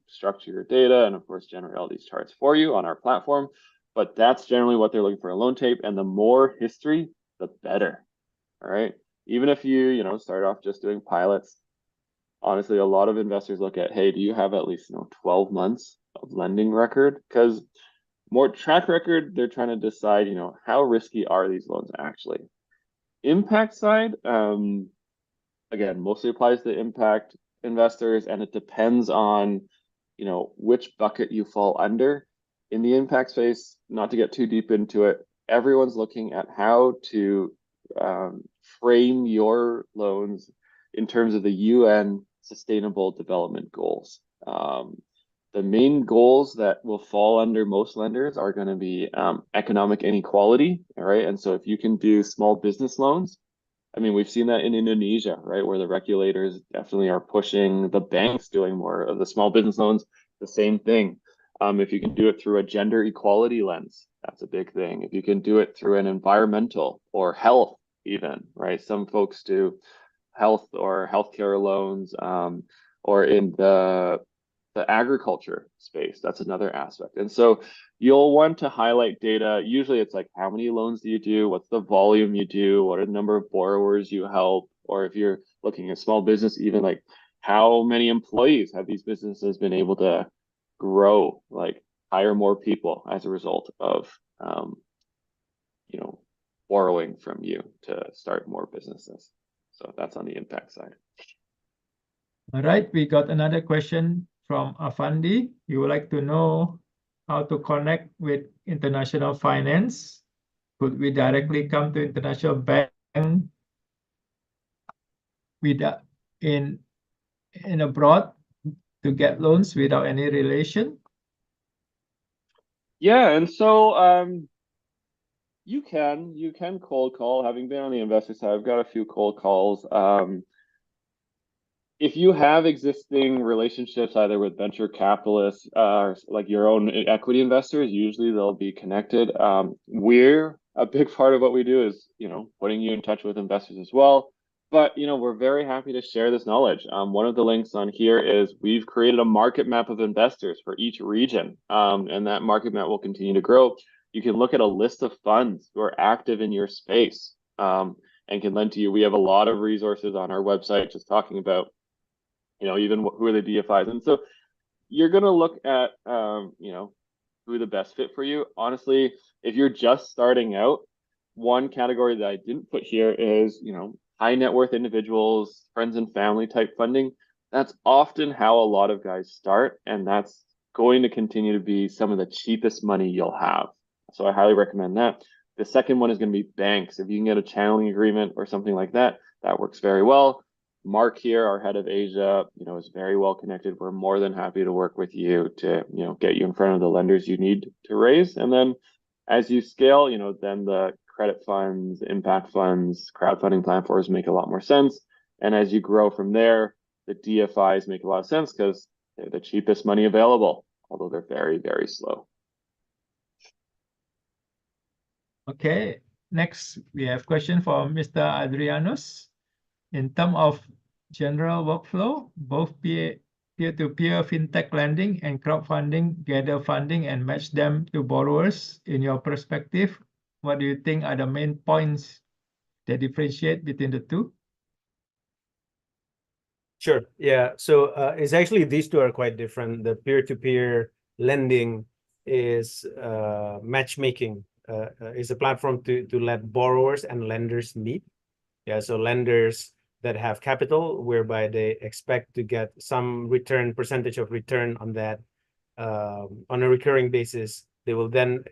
structure your data and of course generate all these charts for you on our platform. But that's generally what they're looking for, a loan tape, and the more history, the better. All right. Even if you, start off just doing pilots, honestly, a lot of investors look at, hey, do you have at least 12 months of lending record? Because more track record, they're trying to decide, how risky are these loans actually. Impact side, again, mostly applies to impact investors, and it depends on, which bucket you fall under. In the impact space, not to get too deep into it, everyone's looking at how to frame your loans in terms of the UN Sustainable Development Goals. The main goals that will fall under most lenders are going to be economic inequality, all right? And so if you can do small business loans, I mean, we've seen that in Indonesia, right, where the regulators definitely are pushing the banks doing more of the small business loans, the same thing. If you can do it through a gender equality lens, that's a big thing. If you can do it through an environmental or health even, right? Some folks do health or healthcare loans, or in the agriculture space, that's another aspect. And so you'll want to highlight data. Usually it's like, how many loans do you do? What's the volume you do? What are the number of borrowers you help? Or if you're looking at small business, even like how many employees have these businesses been able to grow, like hire more people as a result of, borrowing from you to start more businesses. So that's on the impact side. All right, we got another question from Afandi. He would like to know how to connect with international finance. Could we directly come to international bank in abroad to get loans without any relation? Yeah, and so you can cold call. Having been on the investor side, I've got a few cold calls. If you have existing relationships either with venture capitalists or like your own equity investors, usually they'll be connected. We're a big part of what we do is, putting you in touch with investors as well. But, we're very happy to share this knowledge. One of the links on here is we've created a market map of investors for each region. And that market map will continue to grow. You can look at a list of funds who are active in your space and can lend to you. We have a lot of resources on our website just talking about, even who are the DFIs. And so you're going to look at, who the best fit for you. Honestly, if you're just starting out, one category that I didn't put here is, high net worth individuals, friends and family type funding. That's often how a lot of guys start. And that's going to continue to be some of the cheapest money you'll have. So I highly recommend that. The second one is going to be banks. If you can get a channeling agreement or something like that, that works very well. Mark here, our head of Asia, is very well connected. We're more than happy to work with you to, get you in front of the lenders you need to raise. And then as you scale, then the credit funds, impact funds, crowdfunding platforms make a lot more sense. And as you grow from there, the DFIs make a lot of sense because they're the cheapest money available, although they're very, very slow. Okay, next we have question from Mr. Adrianus. In terms of general workflow, both peer-to-peer fintech lending and crowdfunding gather funding and match them to borrowers. In your perspective, what do you think are the main points that differentiate between the two? Sure. Yeah. So it's actually these two are quite different. The peer-to-peer lending is matchmaking is a platform to let borrowers and lenders meet. Yeah, so lenders that have capital, whereby they expect to get some percentage of return on that on a recurring basis, they will then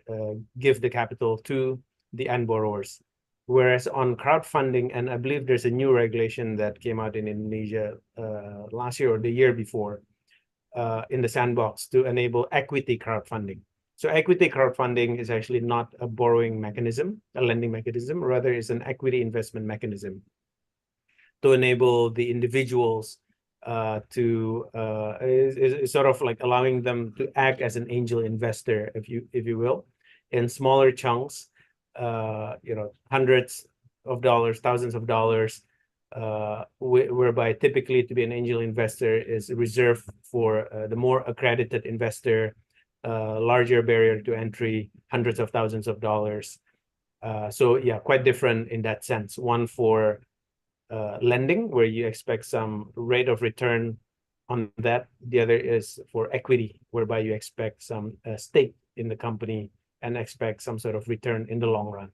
give the capital to the end borrowers. Whereas on crowdfunding, and I believe there's a new regulation that came out in Indonesia last year or the year before, in the sandbox to enable equity crowdfunding. So equity crowdfunding is actually not a borrowing mechanism, a lending mechanism, rather is an equity investment mechanism to enable the individuals is sort of like allowing them to act as an angel investor, if you will, in smaller chunks, hundreds of dollars, thousands of dollars, whereby typically to be an angel investor is reserved for the more accredited investor, larger barrier to entry, hundreds of thousands of dollars. So yeah, quite different in that sense. One for lending, where you expect some rate of return on that. The other is for equity, whereby you expect some stake in the company and expect some sort of return in the long run.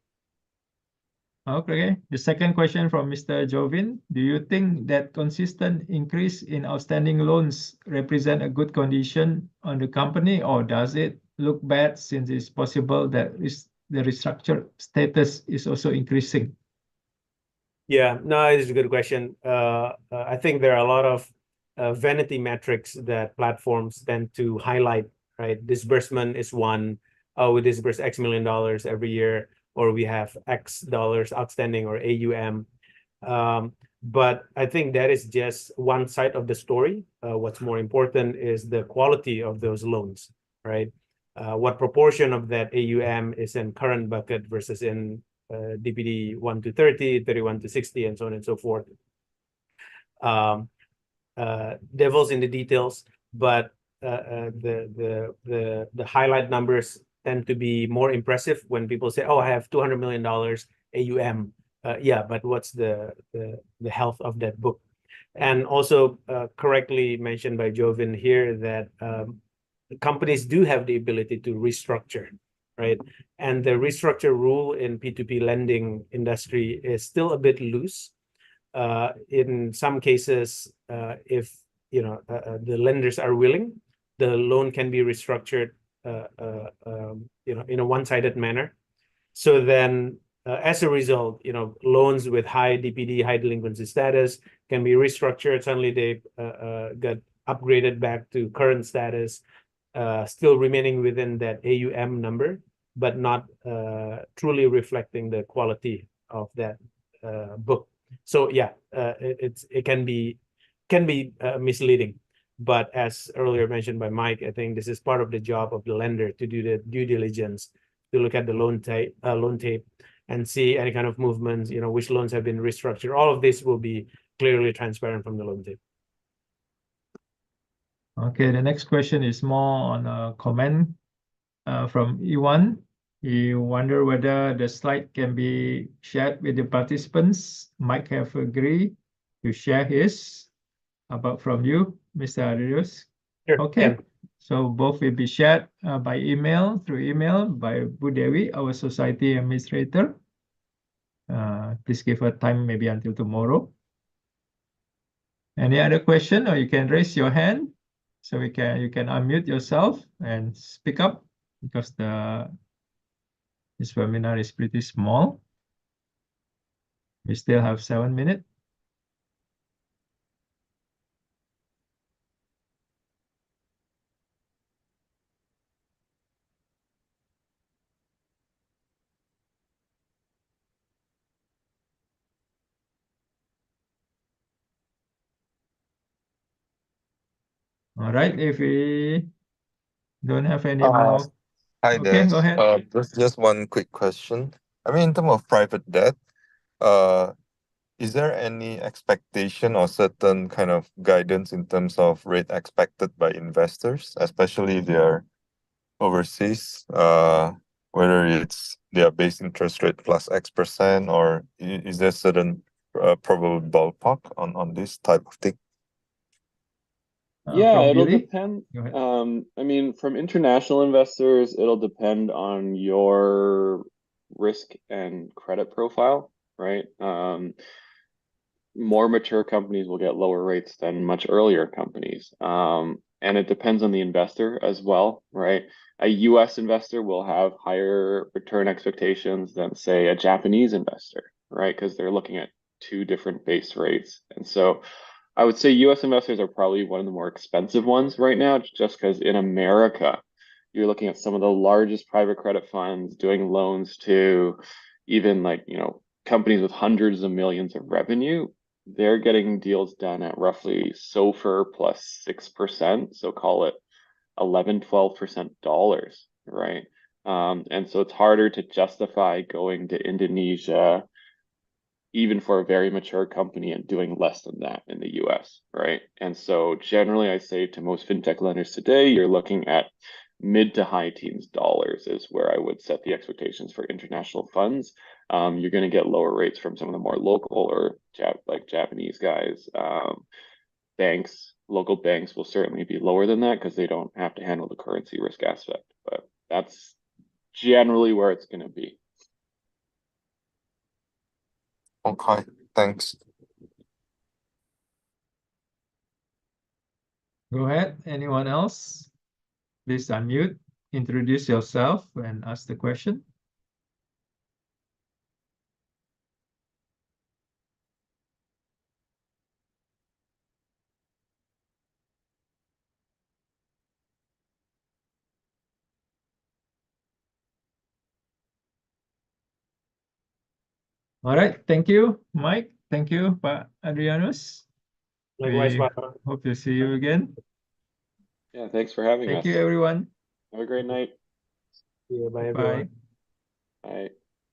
Okay, the second question from Mr. Jovin. Do you think that consistent increase in outstanding loans represent a good condition on the company, or does it look bad since it's possible that the restructured status is also increasing? Yeah, no, it's a good question. I think there are a lot of vanity metrics that platforms tend to highlight, right? Disbursement is one. We disburse X million dollars every year, or we have X dollars outstanding, or AUM. But I think that is just one side of the story. What's more important is the quality of those loans, right? What proportion of that AUM is in current bucket versus in DPD 1 to 30, 31 to 60, and so on and so forth. Devil's in the details, but the highlight numbers tend to be more impressive when people say, "Oh, I have $200 million AUM." Yeah, but what's the health of that book? And also correctly mentioned by Jovin here that companies do have the ability to restructure, right? And the restructure rule in P2P lending industry is still a bit loose. In some cases, if the lenders are willing, the loan can be restructured in a one-sided manner. So then as a result, loans with high DPD, high delinquency status can be restructured. Suddenly they got upgraded back to current status, still remaining within that AUM number, but not truly reflecting the quality of that book. So yeah, it can be misleading. But as earlier mentioned by Mike, I think this is part of the job of the lender to do the due diligence, to look at the loan tape and see any kind of movements, which loans have been restructured. All of this will be clearly transparent from the loan tape. Okay, the next question is more on a comment from Iwan. He wonder whether the slide can be shared with the participants. Mike have agreed to share his. About from you, Mr. Adrius. Sure. Okay, Yeah. so both will be shared by through email by Bu Dewi, our society administrator. Please give her time, maybe until tomorrow. Any other question, or you can raise your hand, so you can unmute yourself and speak up, because this webinar is pretty small. We still have 7 minutes. All right, if we don't have any more. Hi Okay, there. go ahead. Just one quick question. I mean, in terms of private debt, is there any expectation or certain kind of guidance in terms of rate expected by investors, especially if they are overseas, whether it's their base interest rate plus X%, or is there certain probable ballpark on this type of thing? Yeah, it'll Billy? depend. Go ahead. I mean, from international investors, it'll depend on your risk and credit profile, right? More mature companies will get lower rates than much earlier companies. And it depends on the investor as well, right? A US investor will have higher return expectations than, say, a Japanese investor, right? Because they're looking at two different base rates. And so I would say US investors are probably one of the more expensive ones right now, just because in America, you're looking at some of the largest private credit funds doing loans to even like, companies with hundreds of millions of revenue. They're getting deals done at roughly SOFR plus 6%. So call it 11-12% dollars, right? And so it's harder to justify going to Indonesia, even for a very mature company, and doing less than that in the US, right? And so generally I say to most fintech lenders today, you're looking at mid to high teens dollars is where I would set the expectations for international funds. You're going to get lower rates from some of the more local or Japanese guys. Banks, local banks will certainly be lower than that because they don't have to handle the currency risk aspect. But that's generally where it's going to be. Okay, thanks. Go ahead. Anyone else? Please unmute, introduce yourself, and ask the question. All right. Thank you, Mike. Thank you, Pak Adrianus. Likewise, We Pak. hope to see you again. Yeah, thanks for having us. Thank you, everyone. Have a great night. Yeah, bye, Bye. everyone. Bye.